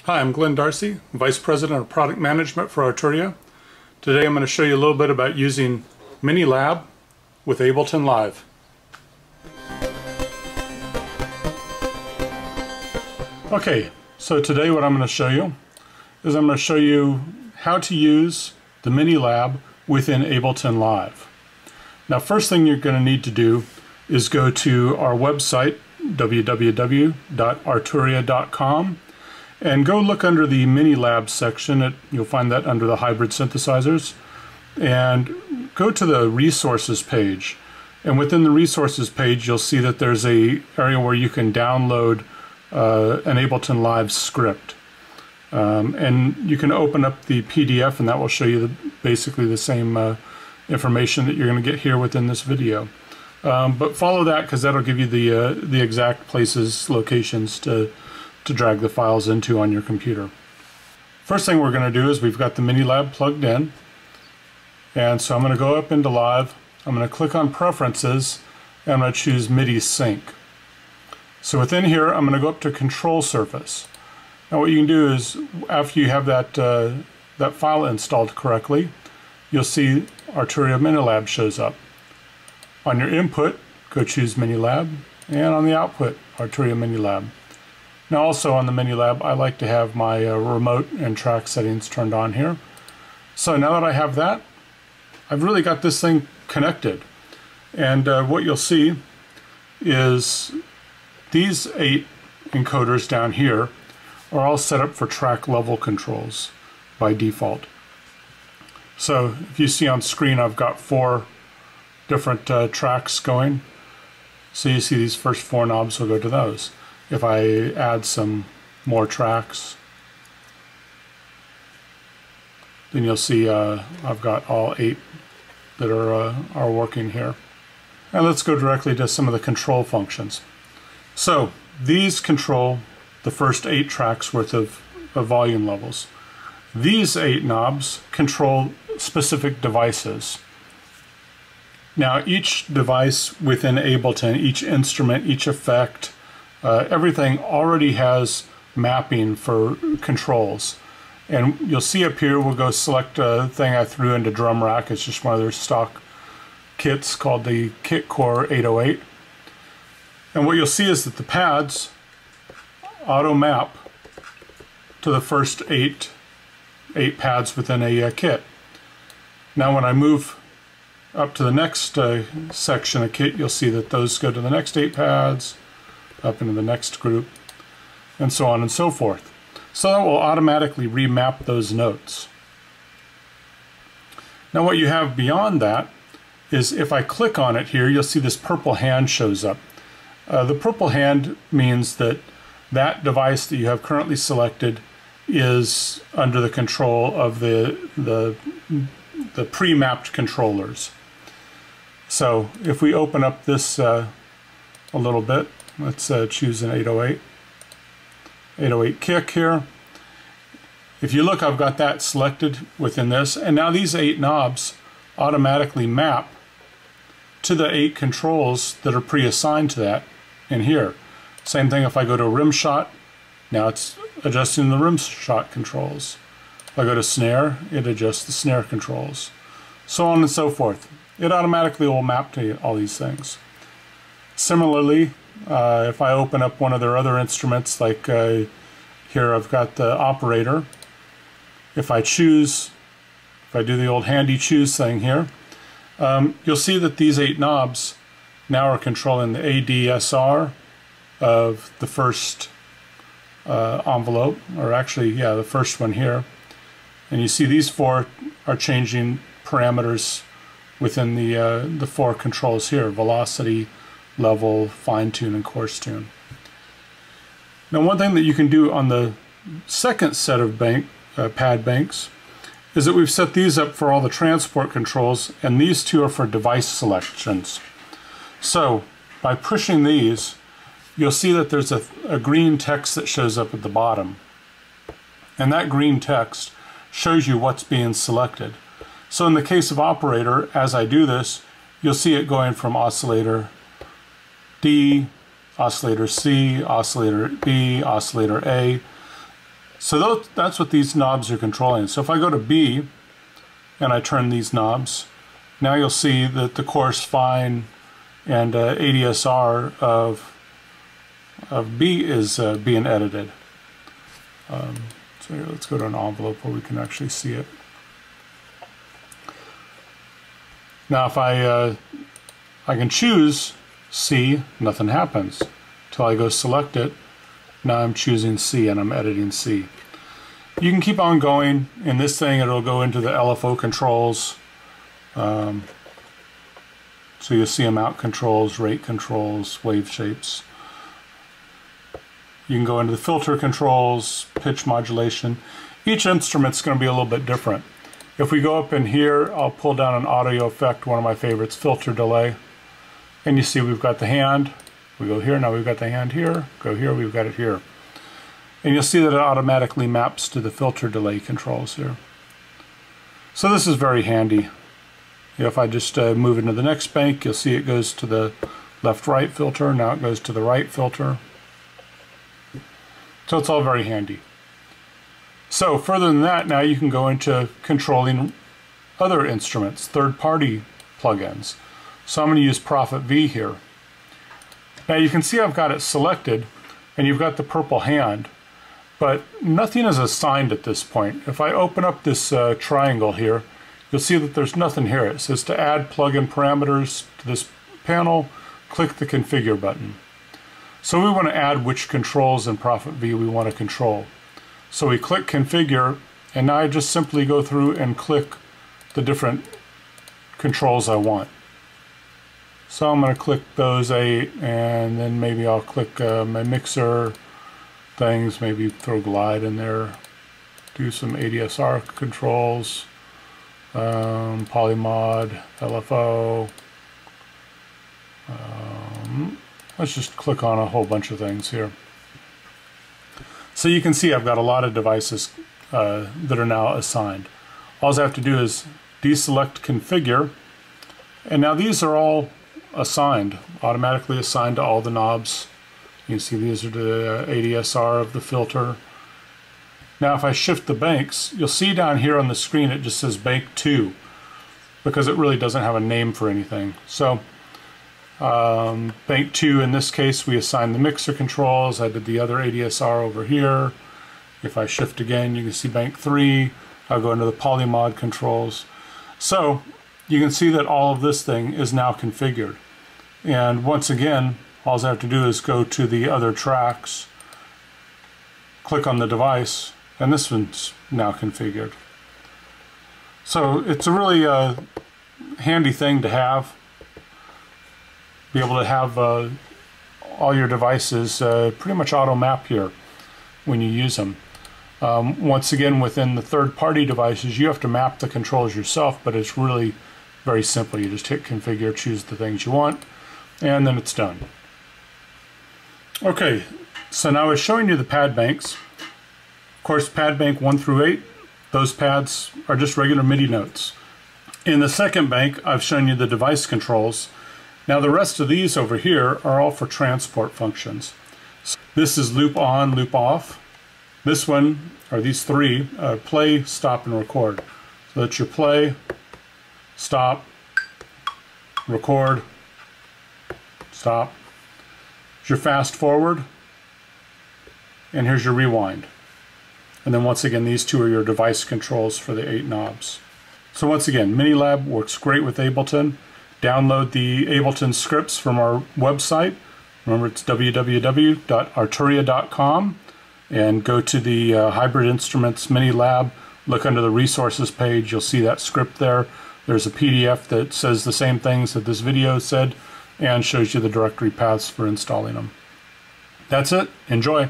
Hi, I'm Glenn Darcy, Vice President of Product Management for Arturia. Today I'm going to show you a little bit about using MiniLab with Ableton Live. Okay, so today what I'm going to show you is I'm going to show you how to use the MiniLab within Ableton Live. Now, first thing you're going to need to do is go to our website, www.arturia.com, and go look under the MiniLab section. You'll find that under the hybrid synthesizers, and go to the resources page. And within the resources page, you'll see that there's a area where you can download an Ableton Live script. And you can open up the PDF, and that will show you basically the same information that you're going to get here within this video. But follow that, because that'll give you the exact places, locations to drag the files into on your computer. First thing we're going to do is we've got the MiniLab plugged in, and so I'm going to go up into Live. I'm going to click on Preferences, and I'm going to choose MIDI Sync. So within here, I'm going to go up to Control Surface. Now what you can do is, after you have that file installed correctly, you'll see Arturia MiniLab shows up. On your input, go choose MiniLab, and on the output, Arturia MiniLab. Now also on the MiniLab, I like to have my remote and track settings turned on here. So now that I have that, I've really got this thing connected. And what you'll see is these 8 encoders down here are all set up for track level controls by default. So if you see on screen, I've got 4 different tracks going. So you see these first 4 knobs will go to those. If I add some more tracks, then you'll see I've got all 8 that are working here. And let's go directly to some of the control functions. So these control the first 8 tracks worth of volume levels. These 8 knobs control specific devices. Now each device within Ableton, each instrument, each effect, everything already has mapping for controls. And you'll see up here, we'll go select a thing I threw into Drum Rack. It's just one of their stock kits called the Kit Core 808. And what you'll see is that the pads auto map to the first 8 pads within a kit. Now when I move up to the next section of kit, you'll see that those go to the next 8 pads, up into the next group, and so on and so forth. So that will automatically remap those notes. Now what you have beyond that is, if I click on it here, you'll see this purple hand shows up. The purple hand means that that device that you have currently selected is under the control of the pre-mapped controllers. So if we open up this a little bit, let's choose an 808 kick here. If you look, I've got that selected within this, and now these 8 knobs automatically map to the 8 controls that are pre-assigned to that in here. Same thing if I go to rim shot, now it's adjusting the rim shot controls. If I go to snare, it adjusts the snare controls. So on and so forth. It automatically will map to all these things. Similarly, if I open up one of their other instruments, like here I've got the operator. If I do the old handy choose thing here, you'll see that these 8 knobs now are controlling the ADSR of the first envelope, or actually, yeah, the first one here. And you see these 4 are changing parameters within the 4 controls here: velocity, level, fine tune, and coarse tune. Now one thing that you can do on the second set of pad banks is that we've set these up for all the transport controls, and these 2 are for device selections. So by pushing these, you'll see that there's a green text that shows up at the bottom, and that green text shows you what's being selected. So in the case of operator, as I do this, you'll see it going from oscillator D, oscillator C, oscillator B, oscillator A. So that's what these knobs are controlling. So if I go to B and I turn these knobs, now you'll see that the coarse, fine, and ADSR of B is being edited. So here, let's go to an envelope where we can actually see it. Now if I can choose C, nothing happens until I go select it. Now I'm choosing C and I'm editing C. You can keep on going. In this thing it'll go into the LFO controls. So you'll see amount controls, rate controls, wave shapes. You can go into the filter controls, pitch modulation. Each instrument's going to be a little bit different. If we go up in here, I'll pull down an audio effect, one of my favorites, filter delay. And you see we've got the hand. We go here, now we've got the hand here. Go here, we've got it here. And you'll see that it automatically maps to the filter delay controls here. So this is very handy. If I just move into the next bank, you'll see it goes to the left-right filter. Now it goes to the right filter. So it's all very handy. So further than that, now you can go into controlling other instruments, third-party plugins. So I'm going to use Prophet V here. Now you can see I've got it selected, and you've got the purple hand, but nothing is assigned at this point. If I open up this triangle here, you'll see that there's nothing here. It says to add plugin parameters to this panel, click the configure button. So we want to add which controls in Prophet V we want to control. So we click configure, and now I just simply go through and click the different controls I want. So I'm going to click those 8, and then maybe I'll click my mixer things, maybe throw glide in there, do some ADSR controls, polymod, LFO. Let's just click on a whole bunch of things here. So you can see I've got a lot of devices that are now assigned. All I have to do is deselect configure, and now these are all assigned, automatically assigned to all the knobs. You can see these are the ADSR of the filter. Now if I shift the banks, you'll see down here on the screen it just says bank 2 because it really doesn't have a name for anything. So bank 2 in this case we assign the mixer controls. I did the other ADSR over here. If I shift again you can see bank 3. I'll go into the polymod controls. So you can see that all of this thing is now configured. And once again, all I have to do is go to the other tracks, click on the device, and this one's now configured. So it's a really handy thing to have. Be able to have all your devices pretty much auto map here when you use them. Once again, within the third-party devices, you have to map the controls yourself, but it's really very simple. You just hit configure, choose the things you want, and then it's done. Okay, so now I was showing you the pad banks. Of course, pad bank 1 through 8, those pads are just regular MIDI notes. In the second bank, I've shown you the device controls. Now the rest of these over here are all for transport functions. So this is loop on, loop off. This one, or these three, play, stop, and record. So that's your play, stop, record, stop. Here's your fast forward, and here's your rewind. And then once again, these two are your device controls for the 8 knobs. So once again, MiniLab works great with Ableton. Download the Ableton scripts from our website. Remember, it's www.arturia.com, and go to the Hybrid Instruments MiniLab. Look under the resources page. You'll see that script there. There's a PDF that says the same things that this video said and shows you the directory paths for installing them. That's it. Enjoy.